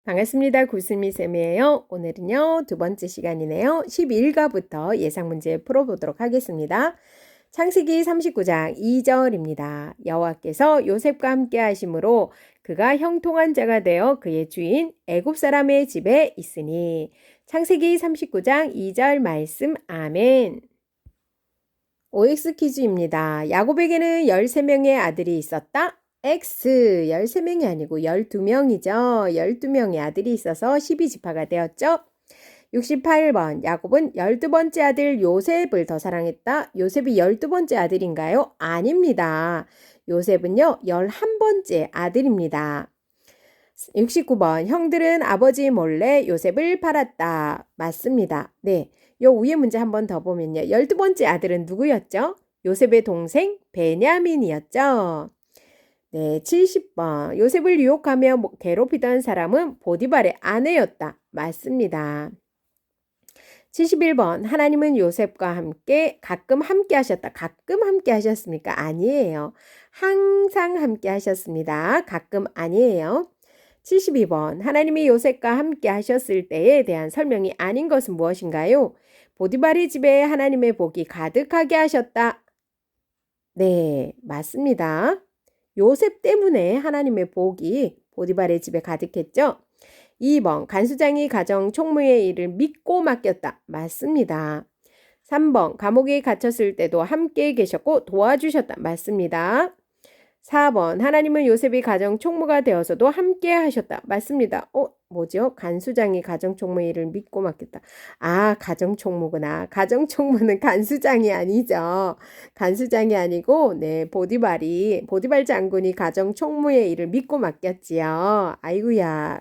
반갑습니다. 구슬미쌤이에요. 오늘은요, 두 번째 시간이네요. 11가부터 예상 문제 풀어보도록 하겠습니다. 창세기 39장 2절입니다. 여호와께서 요셉과 함께 하심으로 그가 형통한 자가 되어 그의 주인 애굽 사람의 집에 있으니. 창세기 39장 2절 말씀. 아멘. OX 퀴즈입니다. 야곱에게는 13명의 아들이 있었다. X 13명이 아니고 12명이죠. 12명의 아들이 있어서 12지파가 되었죠. 68번 야곱은 12번째 아들 요셉을 더 사랑했다. 요셉이 12번째 아들인가요? 아닙니다. 요셉은요 11번째 아들입니다. 69번 형들은 아버지 몰래 요셉을 팔았다. 맞습니다. 네, 요 위에 문제 한 번 더 보면요. 12번째 아들은 누구였죠? 요셉의 동생 베냐민이었죠. 네, 70번 요셉을 유혹하며 괴롭히던 사람은 보디발의 아내였다. 맞습니다. 71번 하나님은 요셉과 함께 가끔 함께 하셨다. 가끔 함께 하셨습니까? 아니에요. 항상 함께 하셨습니다. 가끔 아니에요. 72번 하나님이 요셉과 함께 하셨을 때에 대한 설명이 아닌 것은 무엇인가요? 보디발의 집에 하나님의 복이 가득하게 하셨다. 네, 맞습니다. 요셉 때문에 하나님의 복이 보디발의 집에 가득했죠. 2번 간수장이 가정 총무의 일을 믿고 맡겼다. 맞습니다. 3번 감옥에 갇혔을 때도 함께 계셨고 도와주셨다. 맞습니다. 4번 하나님은 요셉이 가정 총무가 되어서도 함께 하셨다. 맞습니다. 뭐죠? 간수장이 가정 총무의 일을 믿고 맡겼다. 아, 가정 총무구나. 가정 총무는 간수장이 아니죠. 간수장이 아니고 네, 보디발 장군이 가정 총무의 일을 믿고 맡겼지요. 아이고야.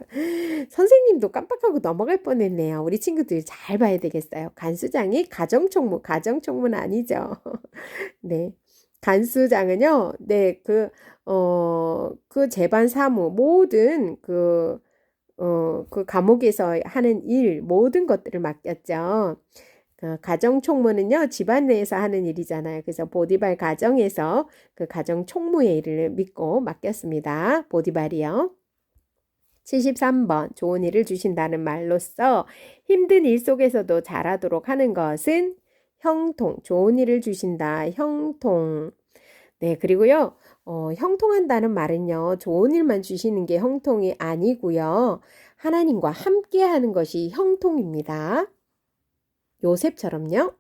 선생님도 깜빡하고 넘어갈 뻔했네요. 우리 친구들 잘 봐야 되겠어요. 간수장이 가정 총무는 아니죠. 네. 간수장은요, 네, 그 재반 사무, 모든 그 감옥에서 하는 일, 모든 것들을 맡겼죠. 가정 총무는요, 집안 내에서 하는 일이잖아요. 그래서 보디발 가정에서 그 가정 총무의 일을 믿고 맡겼습니다. 보디발이요. 73번, 좋은 일을 주신다는 말로써 힘든 일 속에서도 잘하도록 하는 것은 형통, 좋은 일을 주신다, 형통. 네, 그리고요, 형통한다는 말은요, 좋은 일만 주시는 게 형통이 아니고요, 하나님과 함께 하는 것이 형통입니다. 요셉처럼요.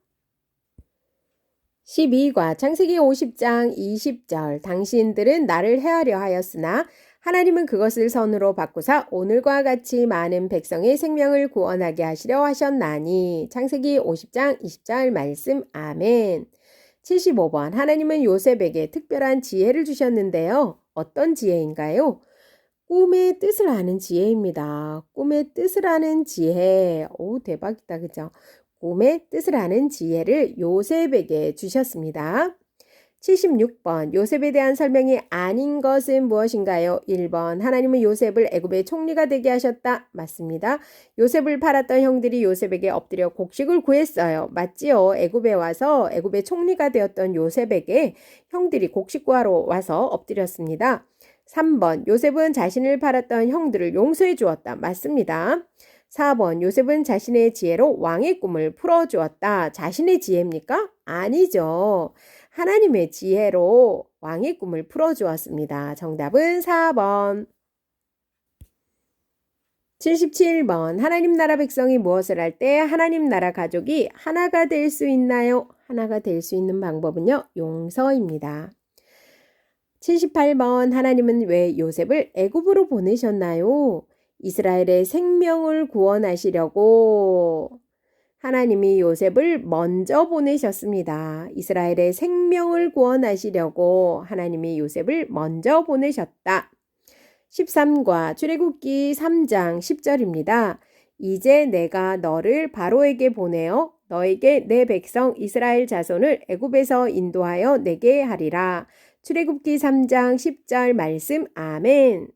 12과 창세기 50장 20절 당신들은 나를 해하려 하였으나 하나님은 그것을 선으로 바꾸사 오늘과 같이 많은 백성의 생명을 구원하게 하시려 하셨나니. 창세기 50장 20절 말씀. 아멘. 75번 하나님은 요셉에게 특별한 지혜를 주셨는데요. 어떤 지혜인가요? 꿈의 뜻을 아는 지혜입니다. 꿈의 뜻을 아는 지혜. 오, 대박이다. 그죠? 꿈의 뜻을 아는 지혜를 요셉에게 주셨습니다. 76번 요셉에 대한 설명이 아닌 것은 무엇인가요? 1번 하나님은 요셉을 애굽의 총리가 되게 하셨다. 맞습니다. 요셉을 팔았던 형들이 요셉에게 엎드려 곡식을 구했어요. 맞지요? 애굽에 와서 애굽의 총리가 되었던 요셉에게 형들이 곡식 구하러 와서 엎드렸습니다. 3번 요셉은 자신을 팔았던 형들을 용서해 주었다. 맞습니다. 4번 요셉은 자신의 지혜로 왕의 꿈을 풀어주었다. 자신의 지혜입니까? 아니죠. 하나님의 지혜로 왕의 꿈을 풀어주었습니다. 정답은 4번. 77번 하나님 나라 백성이 무엇을 할 때 하나님 나라 가족이 하나가 될 수 있나요? 하나가 될 수 있는 방법은요. 용서입니다. 78번 하나님은 왜 요셉을 애굽으로 보내셨나요? 이스라엘의 생명을 구원하시려고 하나님이 요셉을 먼저 보내셨습니다. 이스라엘의 생명을 구원하시려고 하나님이 요셉을 먼저 보내셨다. 13과 출애굽기 3장 10절입니다. 이제 내가 너를 바로에게 보내어 너에게 내 백성 이스라엘 자손을 애굽에서 인도하여 내게 하리라. 출애굽기 3장 10절 말씀. 아멘.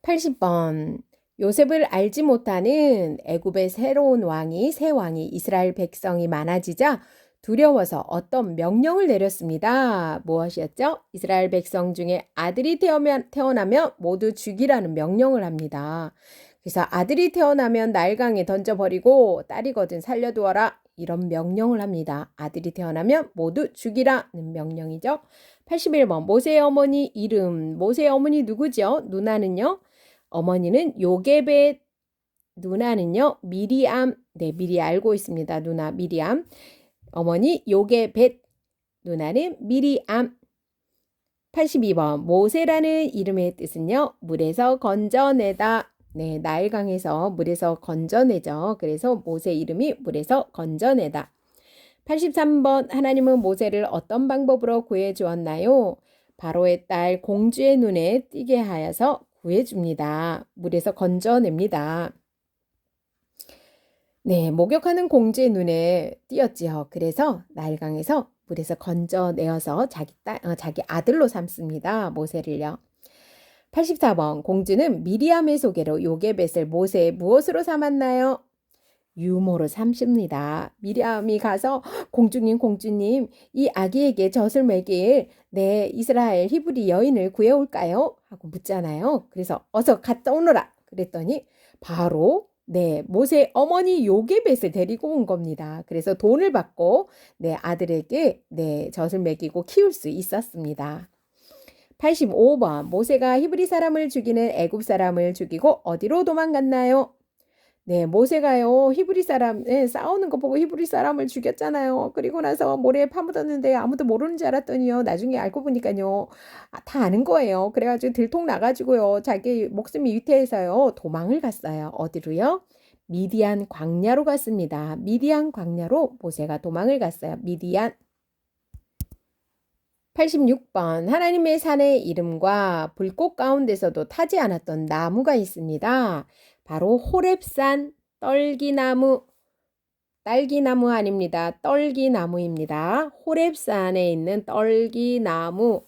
80번 요셉을 알지 못하는 애굽의 새 왕이 이스라엘 백성이 많아지자 두려워서 어떤 명령을 내렸습니다. 무엇이었죠? 이스라엘 백성 중에 아들이 태어나면 모두 죽이라는 명령을 합니다. 그래서 아들이 태어나면 나일강에 던져버리고 딸이거든 살려두어라. 이런 명령을 합니다. 아들이 태어나면 모두 죽이라는 명령이죠. 81번 모세의 어머니 이름. 모세의 어머니 누구죠? 누나는요? 어머니는 요게벳, 누나는요? 미리암. 네, 미리 알고 있습니다. 누나 미리암. 어머니 요게벳, 누나는 미리암. 82번 모세라는 이름의 뜻은요. 물에서 건져내다. 네, 나일강에서 물에서 건져내죠. 그래서 모세 이름이 물에서 건져내다. 83번 하나님은 모세를 어떤 방법으로 구해 주었나요? 바로의 딸 공주의 눈에 띄게 하여서 구해 줍니다. 물에서 건져냅니다. 네, 목욕하는 공주의 눈에 띄었지요. 그래서 나일강에서 물에서 건져내어서 자기 아들로 삼습니다. 모세를요. 84번 공주는 미리암의 소개로 요게벳을 모세의 무엇으로 삼았나요? 유모로 삼습니다. 미리암이 가서 공주님 이 아기에게 젖을 먹일 이스라엘 히브리 여인을 구해올까요? 하고 묻잖아요. 그래서 어서 갔다 오너라 그랬더니 바로 모세 어머니 요게벳을 데리고 온 겁니다. 그래서 돈을 받고 아들에게 젖을 먹이고 키울 수 있었습니다. 85번 모세가 히브리 사람을 죽이는 애굽 사람을 죽이고 어디로 도망갔나요? 네, 모세가요 히브리 사람 싸우는 거 보고 히브리 사람을 죽였잖아요. 그리고 나서 모래에 파묻었는데 아무도 모르는 줄 알았더니요 나중에 알고 보니까요 다 아는 거예요. 그래가지고 들통 나가지고요 자기 목숨이 위태해서요 도망을 갔어요. 어디로요? 미디안 광야로 갔습니다. 미디안 광야로 모세가 도망을 갔어요. 미디안. 86번 하나님의 산의 이름과 불꽃 가운데서도 타지 않았던 나무가 있습니다. 바로 호렙산 딸기나무 아닙니다. 떨기나무입니다. 호렙산에 있는 떨기나무.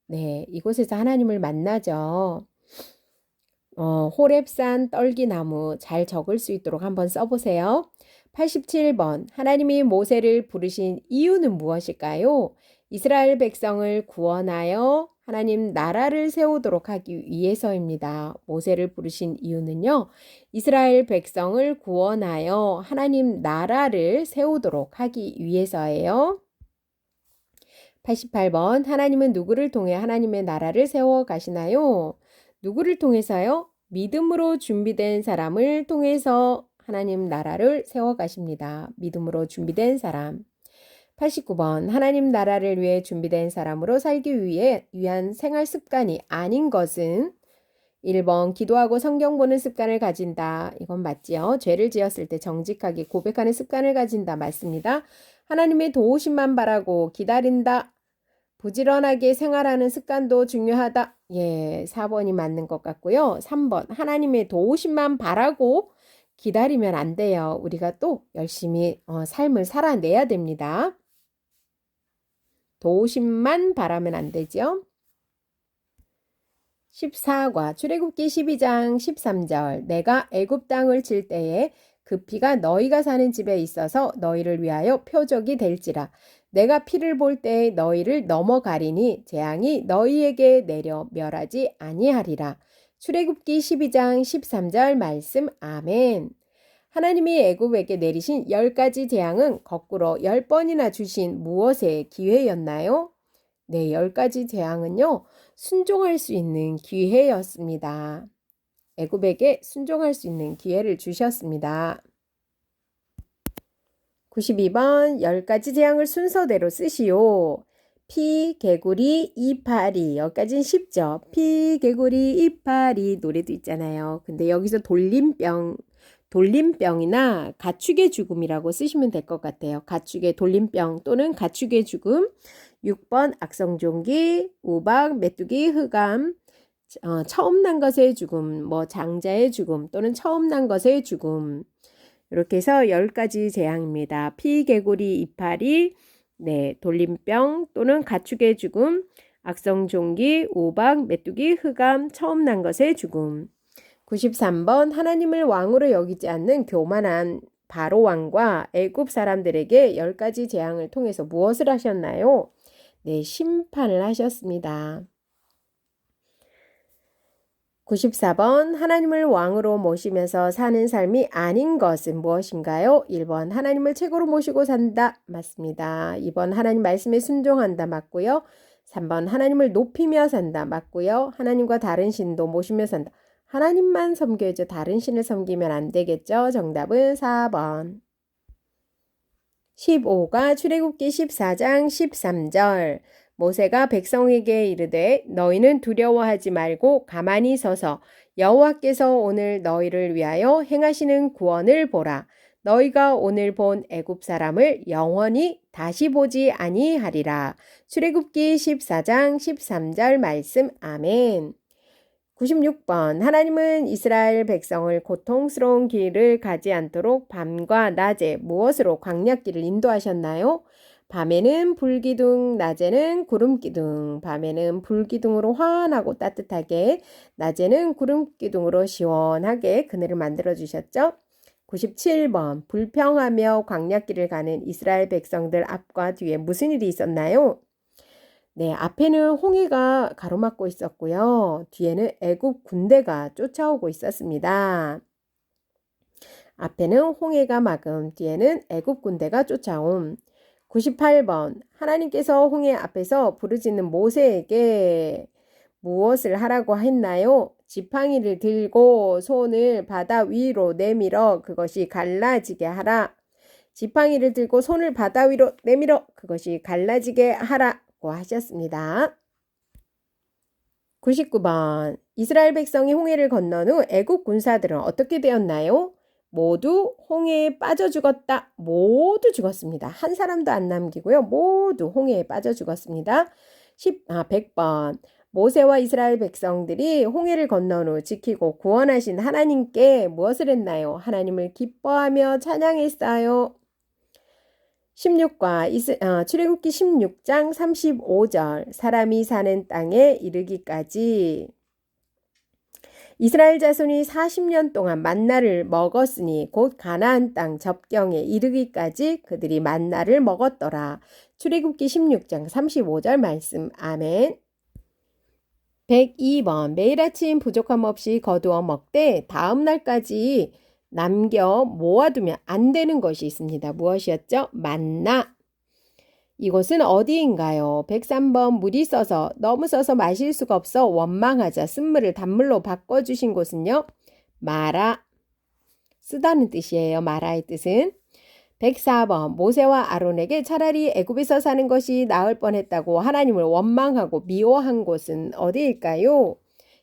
네, 이곳에서 하나님을 만나죠. 호렙산 떨기나무 잘 적을 수 있도록 한번 써보세요. 87번 하나님이 모세를 부르신 이유는 무엇일까요? 이스라엘 백성을 구원하여 하나님 나라를 세우도록 하기 위해서입니다. 모세를 부르신 이유는요. 이스라엘 백성을 구원하여 하나님 나라를 세우도록 하기 위해서예요. 88번 하나님은 누구를 통해 하나님의 나라를 세워 가시나요? 누구를 통해서요? 믿음으로 준비된 사람을 통해서 하나님 나라를 세워 가십니다. 믿음으로 준비된 사람. 89번 하나님 나라를 위해 준비된 사람으로 살기 위한 생활 습관이 아닌 것은 1번 기도하고 성경 보는 습관을 가진다. 이건 맞지요. 죄를 지었을 때 정직하게 고백하는 습관을 가진다. 맞습니다. 하나님의 도우심만 바라고 기다린다. 부지런하게 생활하는 습관도 중요하다. 4번이 맞는 것 같고요. 3번 하나님의 도우심만 바라고 기다리면 안 돼요. 우리가 또 열심히 삶을 살아내야 됩니다. 도우심만 바라면 안 되죠. 14과 출애굽기 12장 13절 내가 애굽 땅을 칠 때에 그 피가 너희가 사는 집에 있어서 너희를 위하여 표적이 될지라 내가 피를 볼 때에 너희를 넘어가리니 재앙이 너희에게 내려 멸하지 아니하리라. 출애굽기 12장 13절 말씀. 아멘. 하나님이 애굽에게 내리신 10가지 재앙은 거꾸로 10번이나 주신 무엇의 기회였나요? 10가지 재앙은요. 순종할 수 있는 기회였습니다. 애굽에게 순종할 수 있는 기회를 주셨습니다. 92번 10가지 재앙을 순서대로 쓰시오. 피, 개구리, 이파리. 여기까지는 쉽죠. 피, 개구리, 이파리 노래도 있잖아요. 근데 여기서 돌림병이나 가축의 죽음이라고 쓰시면 될 것 같아요. 가축의 돌림병 또는 가축의 죽음. 6번 악성종기, 우박, 메뚜기, 흑암, 처음 난 것의 죽음, 장자의 죽음 또는 처음 난 것의 죽음. 이렇게 해서 10가지 재앙입니다. 피, 개구리, 이파리, 돌림병 또는 가축의 죽음, 악성종기, 우박, 메뚜기, 흑암, 처음 난 것의 죽음. 93번 하나님을 왕으로 여기지 않는 교만한 바로 왕과 애굽 사람들에게 10가지 재앙을 통해서 무엇을 하셨나요? 네, 심판을 하셨습니다. 94번 하나님을 왕으로 모시면서 사는 삶이 아닌 것은 무엇인가요? 1번 하나님을 최고로 모시고 산다. 맞습니다. 2번 하나님 말씀에 순종한다. 맞고요. 3번 하나님을 높이며 산다. 맞고요. 하나님과 다른 신도 모시며 산다. 하나님만 섬겨야죠. 다른 신을 섬기면 안 되겠죠. 정답은 4번. 15가 출애굽기 14장 13절 모세가 백성에게 이르되 너희는 두려워하지 말고 가만히 서서 여호와께서 오늘 너희를 위하여 행하시는 구원을 보라. 너희가 오늘 본 애굽 사람을 영원히 다시 보지 아니하리라. 출애굽기 14장 13절 말씀. 아멘. 96번 하나님은 이스라엘 백성을 고통스러운 길을 가지 않도록 밤과 낮에 무엇으로 광야길을 인도하셨나요? 밤에는 불기둥, 낮에는 구름기둥. 밤에는 불기둥으로 환하고 따뜻하게, 낮에는 구름기둥으로 시원하게 그늘을 만들어 주셨죠? 97번 불평하며 광야길을 가는 이스라엘 백성들 앞과 뒤에 무슨 일이 있었나요? 네, 앞에는 홍해가 가로막고 있었고요. 뒤에는 애굽 군대가 쫓아오고 있었습니다. 앞에는 홍해가 막음, 뒤에는 애굽 군대가 쫓아옴. 98번 하나님께서 홍해 앞에서 부르짖는 모세에게 무엇을 하라고 했나요? 지팡이를 들고 손을 바다 위로 내밀어 그것이 갈라지게 하라. 지팡이를 들고 손을 바다 위로 내밀어 그것이 갈라지게 하라고 하셨습니다. 99번 이스라엘 백성이 홍해를 건넌 후 애국 군사들은 어떻게 되었나요? 모두 홍해에 빠져 죽었다. 모두 죽었습니다. 한 사람도 안 남기고요. 모두 홍해에 빠져 죽었습니다. 100번 모세와 이스라엘 백성들이 홍해를 건넌 후 지키고 구원하신 하나님께 무엇을 했나요? 하나님을 기뻐하며 찬양했어요. 16과 출애굽기 16장 35절 사람이 사는 땅에 이르기까지 이스라엘 자손이 40년 동안 만나를 먹었으니 곧 가나안 땅 접경에 이르기까지 그들이 만나를 먹었더라. 출애굽기 16장 35절 말씀. 아멘. 102번 매일 아침 부족함 없이 거두어 먹되 다음 날까지 남겨 모아두면 안 되는 것이 있습니다. 무엇이었죠? 만나. 이곳은 어디인가요? 103번 물이 써서 너무 써서 마실 수가 없어 원망하자 쓴물을 단물로 바꿔주신 곳은요? 마라. 쓰다는 뜻이에요. 마라의 뜻은. 104번 모세와 아론에게 차라리 애굽에서 사는 것이 나을 뻔했다고 하나님을 원망하고 미워한 곳은 어디일까요?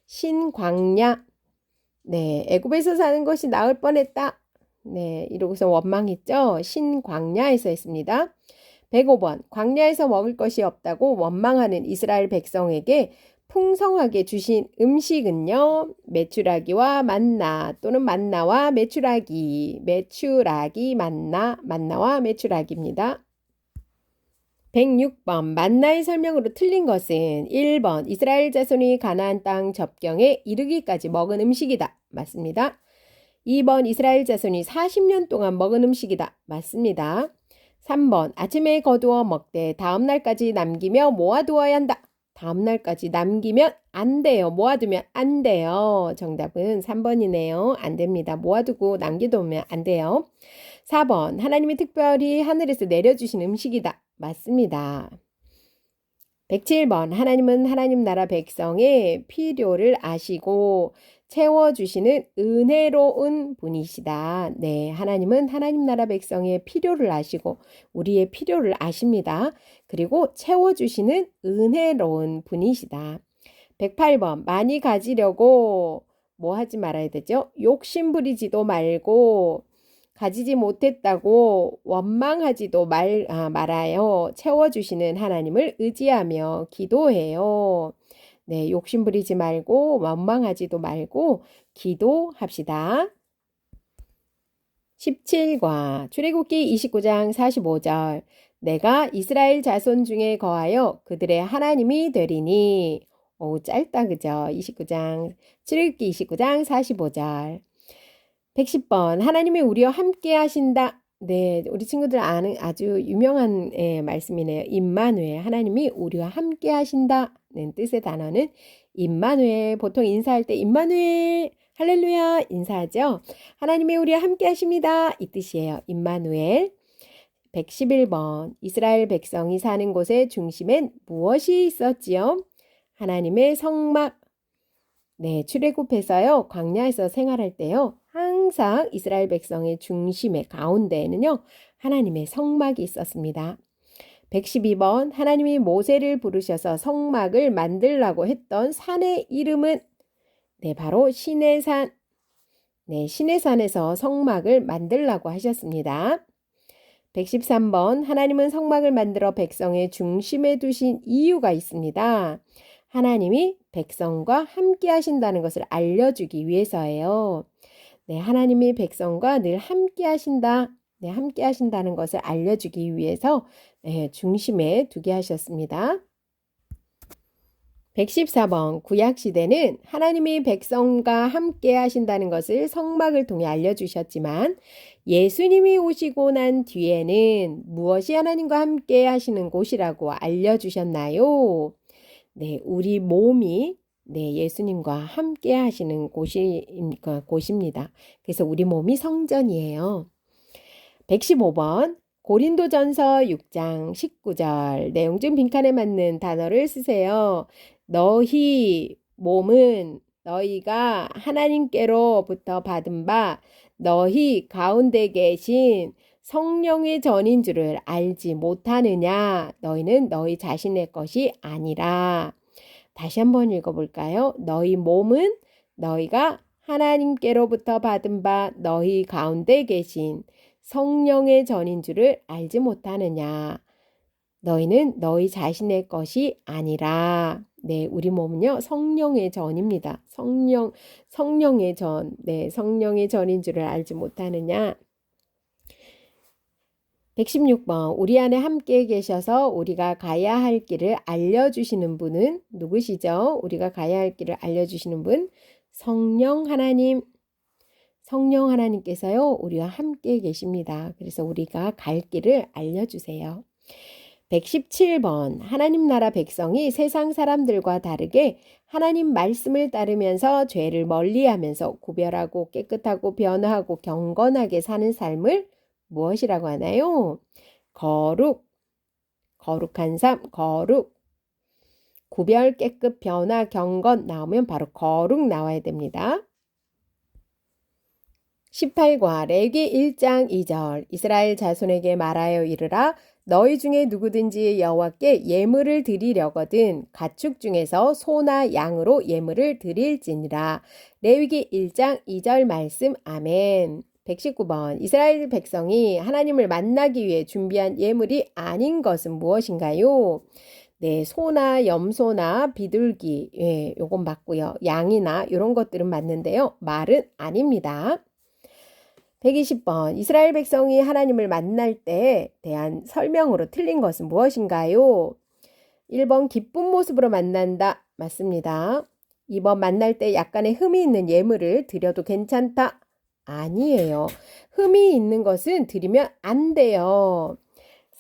신광야. 네, 애굽에서 사는 것이 나을 뻔했다. 네, 이러고서 원망했죠. 신광야에서 했습니다. 105번 광야에서 먹을 것이 없다고 원망하는 이스라엘 백성에게 풍성하게 주신 음식은요. 메추라기와 만나 또는 만나와 메추라기, 메추라기, 만나, 만나와 메추라기입니다. 106번 만나의 설명으로 틀린 것은 1번 이스라엘 자손이 가나안 땅 접경에 이르기까지 먹은 음식이다. 맞습니다. 2번 이스라엘 자손이 40년 동안 먹은 음식이다. 맞습니다. 3번 아침에 거두어 먹되 다음 날까지 남기며 모아두어야 한다. 다음 날까지 남기면 안 돼요. 모아두면 안 돼요. 정답은 3번이네요. 안 됩니다. 모아두고 남겨두면 안 돼요. 4번 하나님이 특별히 하늘에서 내려주신 음식이다. 맞습니다. 107번 하나님은 하나님 나라 백성의 필요를 아시고 채워주시는 은혜로운 분이시다. 네, 하나님은 하나님 나라 백성의 필요를 아시고 우리의 필요를 아십니다. 그리고 채워주시는 은혜로운 분이시다. 108번 많이 가지려고 뭐 하지 말아야 되죠? 욕심 부리지도 말고 가지지 못했다고 원망하지도 말아요. 채워주시는 하나님을 의지하며 기도해요. 네, 욕심 부리지 말고 원망하지도 말고 기도합시다. 17과 출애굽기 29장 45절 내가 이스라엘 자손 중에 거하여 그들의 하나님이 되리니 짧다 그죠? 29장 출애굽기 29장 45절 110번 하나님이 우리와 함께 하신다. 네, 우리 친구들 아는 아주 유명한 말씀이네요. 임마누엘, 하나님이 우리와 함께 하신다. 는 뜻의 단어는 임마누엘. 보통 인사할 때 임마누엘, 할렐루야 인사하죠. 하나님이 우리와 함께 하십니다. 이 뜻이에요. 임마누엘. 111번 이스라엘 백성이 사는 곳의 중심엔 무엇이 있었지요? 하나님의 성막. 네, 출애굽해서요, 광야에서 생활할 때요, 항상 이스라엘 백성의 중심의 가운데에는요, 하나님의 성막이 있었습니다. 112번 하나님이 모세를 부르셔서 성막을 만들라고 했던 산의 이름은 네, 바로 시내산. 네, 시내산에서 성막을 만들라고 하셨습니다. 113번 하나님은 성막을 만들어 백성의 중심에 두신 이유가 있습니다. 하나님이 백성과 함께 하신다는 것을 알려주기 위해서예요. 네, 하나님이 백성과 늘 함께 하신다. 네, 함께 하신다는 것을 알려주기 위해서 중심에 두게 하셨습니다. 114번 구약시대는 하나님이 백성과 함께 하신다는 것을 성막을 통해 알려주셨지만 예수님이 오시고 난 뒤에는 무엇이 하나님과 함께 하시는 곳이라고 알려주셨나요? 네, 우리 몸이 네, 예수님과 함께 하시는 곳입니다. 그래서 우리 몸이 성전이에요. 115번 고린도전서 6장 19절 내용 중 빈칸에 맞는 단어를 쓰세요. 너희 몸은 너희가 하나님께로부터 받은 바 너희 가운데 계신 성령의 전인 줄을 알지 못하느냐? 너희는 너희 자신의 것이 아니라. 다시 한번 읽어볼까요? 너희 몸은 너희가 하나님께로부터 받은 바 너희 가운데 계신 성령의 전인 줄을 알지 못하느냐? 너희는 너희 자신의 것이 아니라. 네, 우리 몸은요, 성령의 전입니다. 성령의 전. 네, 성령의 전인 줄을 알지 못하느냐? 116번 우리 안에 함께 계셔서 우리가 가야 할 길을 알려주시는 분은 누구시죠? 우리가 가야 할 길을 알려주시는 분 성령 하나님. 성령 하나님께서요 우리와 함께 계십니다. 그래서 우리가 갈 길을 알려주세요. 117번 하나님 나라 백성이 세상 사람들과 다르게 하나님 말씀을 따르면서 죄를 멀리하면서 구별하고 깨끗하고 변화하고 경건하게 사는 삶을 무엇이라고 하나요? 거룩, 거룩한 삶, 거룩. 구별, 깨끗, 변화, 경건 나오면 바로 거룩 나와야 됩니다. 18과 레위기 1장 2절 이스라엘 자손에게 말하여 이르라 너희 중에 누구든지 여호와께 예물을 드리려거든 가축 중에서 소나 양으로 예물을 드릴지니라. 레위기 1장 2절 말씀 아멘. 119번 이스라엘 백성이 하나님을 만나기 위해 준비한 예물이 아닌 것은 무엇인가요? 네, 소나 염소나 비둘기, 예, 요건 맞고요. 양이나 이런 것들은 맞는데요. 말은 아닙니다. 120번 이스라엘 백성이 하나님을 만날 때에 대한 설명으로 틀린 것은 무엇인가요? 1번 기쁜 모습으로 만난다. 맞습니다. 2번 만날 때 약간의 흠이 있는 예물을 드려도 괜찮다. 아니에요. 흠이 있는 것은 드리면 안 돼요.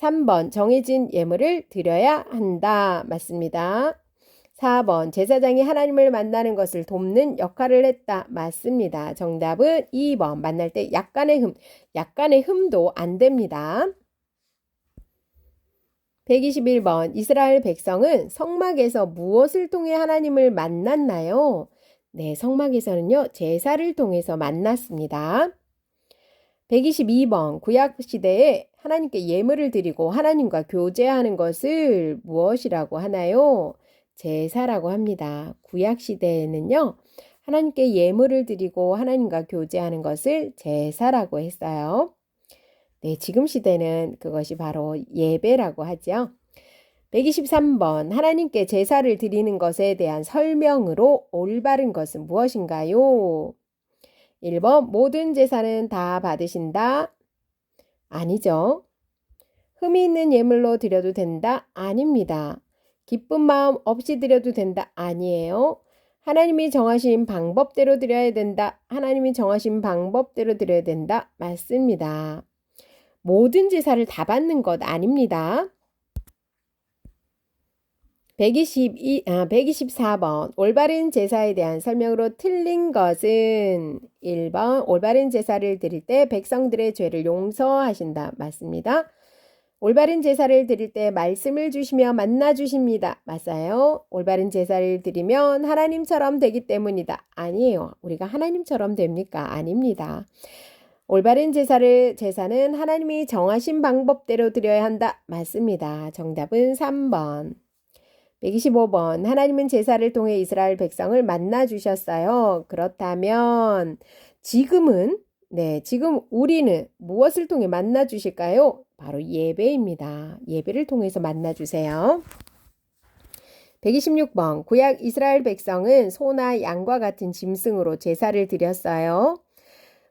3번 정해진 예물을 드려야 한다. 맞습니다. 4번 제사장이 하나님을 만나는 것을 돕는 역할을 했다. 맞습니다. 정답은 2번 만날 때 약간의 흠도 안 됩니다. 121번 이스라엘 백성은 성막에서 무엇을 통해 하나님을 만났나요? 네, 성막에서는요 제사를 통해서 만났습니다. 122번 구약시대에 하나님께 예물을 드리고 하나님과 교제하는 것을 무엇이라고 하나요? 제사라고 합니다. 구약시대에는요 하나님께 예물을 드리고 하나님과 교제하는 것을 제사라고 했어요. 네, 지금 시대는 그것이 바로 예배라고 하죠. 123번 하나님께 제사를 드리는 것에 대한 설명으로 올바른 것은 무엇인가요? 1번 모든 제사는 다 받으신다. 아니죠. 흠이 있는 예물로 드려도 된다. 아닙니다. 기쁜 마음 없이 드려도 된다. 아니에요. 하나님이 정하신 방법대로 드려야 된다. 하나님이 정하신 방법대로 드려야 된다. 맞습니다. 모든 제사를 다 받는 것 아닙니다. 124번 올바른 제사에 대한 설명으로 틀린 것은 1번 올바른 제사를 드릴 때 백성들의 죄를 용서하신다. 맞습니다. 올바른 제사를 드릴 때 말씀을 주시며 만나 주십니다. 맞아요. 올바른 제사를 드리면 하나님처럼 되기 때문이다. 아니에요. 우리가 하나님처럼 됩니까? 아닙니다. 올바른 제사는 하나님이 정하신 방법대로 드려야 한다. 맞습니다. 정답은 3번. 125번 하나님은 제사를 통해 이스라엘 백성을 만나 주셨어요. 그렇다면 지금 우리는 무엇을 통해 만나 주실까요? 바로 예배입니다. 예배를 통해서 만나 주세요. 126번 구약 이스라엘 백성은 소나 양과 같은 짐승으로 제사를 드렸어요.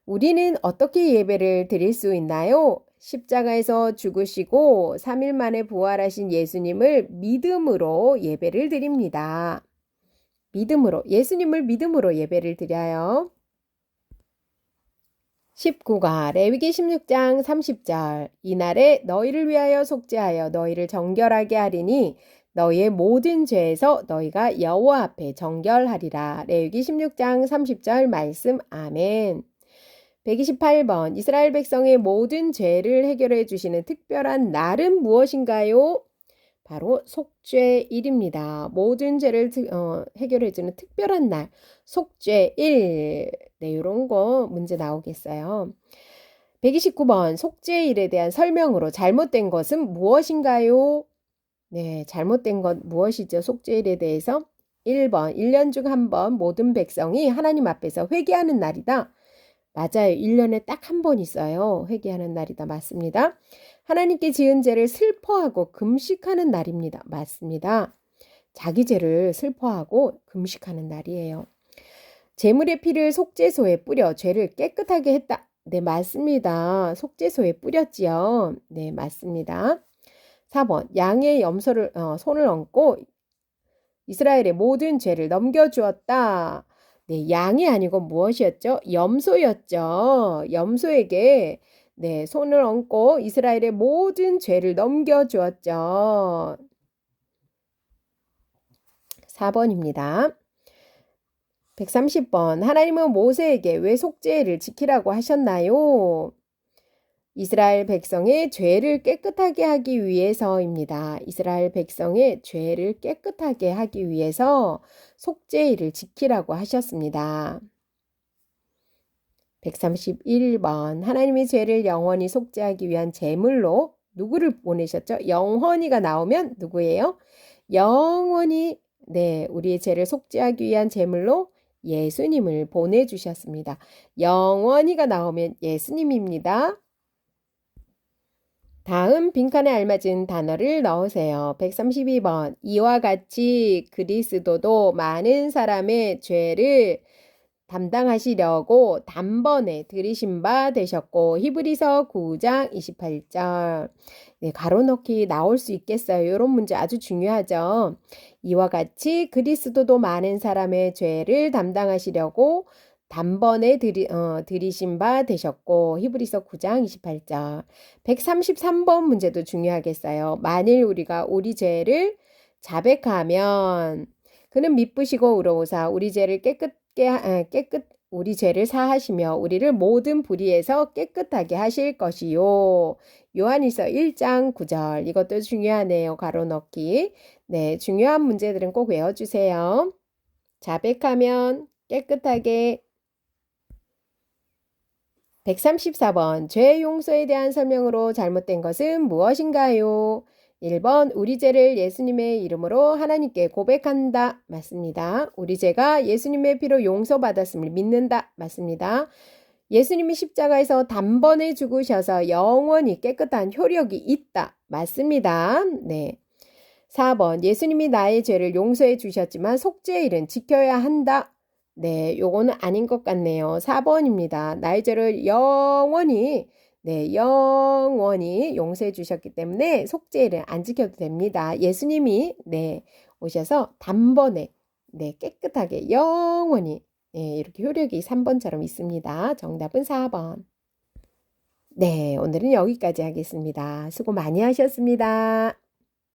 우리는 어떻게 예배를 드릴 수 있나요? 십자가에서 죽으시고 3일 만에 부활하신 예수님을 믿음으로 예배를 드립니다. 예수님을 믿음으로 예배를 드려요. 19가 레위기 16장 30절 이날에 너희를 위하여 속죄하여 너희를 정결하게 하리니 너희의 모든 죄에서 너희가 여호와 앞에 정결하리라. 레위기 16장 30절 말씀. 아멘. 128번 이스라엘 백성의 모든 죄를 해결해 주시는 특별한 날은 무엇인가요? 바로 속죄일입니다. 모든 죄를 해결해 주는 특별한 날 속죄일. 네, 이런 거 문제 나오겠어요. 129번 속죄일에 대한 설명으로 잘못된 것은 무엇인가요? 네, 잘못된 것 무엇이죠? 속죄일에 대해서 1번 1년 중 한 번 모든 백성이 하나님 앞에서 회개하는 날이다. 맞아요. 1년에 딱 한 번 있어요. 회개하는 날이다. 맞습니다. 하나님께 지은 죄를 슬퍼하고 금식하는 날입니다. 맞습니다. 자기 죄를 슬퍼하고 금식하는 날이에요. 제물의 피를 속죄소에 뿌려 죄를 깨끗하게 했다. 네, 맞습니다. 속죄소에 뿌렸지요. 네, 맞습니다. 4번 양의 염소를 손을 얹고 이스라엘의 모든 죄를 넘겨주었다. 네, 양이 아니고 무엇이었죠? 염소였죠. 염소에게 손을 얹고 이스라엘의 모든 죄를 넘겨주었죠. 4번입니다. 130번 하나님은 모세에게 왜 속죄를 지키라고 하셨나요? 이스라엘 백성의 죄를 깨끗하게 하기 위해서입니다. 이스라엘 백성의 죄를 깨끗하게 하기 위해서 속죄일을 지키라고 하셨습니다. 131번 하나님의 죄를 영원히 속죄하기 위한 제물로 누구를 보내셨죠? 영원히가 나오면 누구예요? 영원히 우리의 죄를 속죄하기 위한 제물로 예수님을 보내주셨습니다. 영원히가 나오면 예수님입니다. 다음 빈칸에 알맞은 단어를 넣으세요. 132번 이와 같이 그리스도도 많은 사람의 죄를 담당하시려고 단번에 들이신 바 되셨고 히브리서 9장 28절 가로넣기 나올 수 있겠어요. 이런 문제 아주 중요하죠. 이와 같이 그리스도도 많은 사람의 죄를 담당하시려고 단번에 들이신 바 되셨고 히브리서 9장 28절 133번 문제도 중요하겠어요. 만일 우리가 우리 죄를 자백하면 그는 미쁘시고 의로우사 우리 죄를 우리 죄를 사하시며 우리를 모든 불의에서 깨끗하게 하실 것이요. 요한일서 1장 9절 이것도 중요하네요. 가로넣기. 네, 중요한 문제들은 꼭 외워주세요. 자백하면 깨끗하게. 134번 죄 용서에 대한 설명으로 잘못된 것은 무엇인가요? 1번 우리 죄를 예수님의 이름으로 하나님께 고백한다. 맞습니다. 우리 죄가 예수님의 피로 용서받았음을 믿는다. 맞습니다. 예수님이 십자가에서 단번에 죽으셔서 영원히 깨끗한 효력이 있다. 맞습니다. 네. 4번 예수님이 나의 죄를 용서해 주셨지만 속죄일은 지켜야 한다. 네, 요거는 아닌 것 같네요. 4번입니다. 나의 죄를 영원히 용서해 주셨기 때문에 속죄일은 안 지켜도 됩니다. 예수님이 오셔서 단번에 네, 깨끗하게 영원히 이렇게 효력이 3번처럼 있습니다. 정답은 4번. 네, 오늘은 여기까지 하겠습니다. 수고 많이 하셨습니다.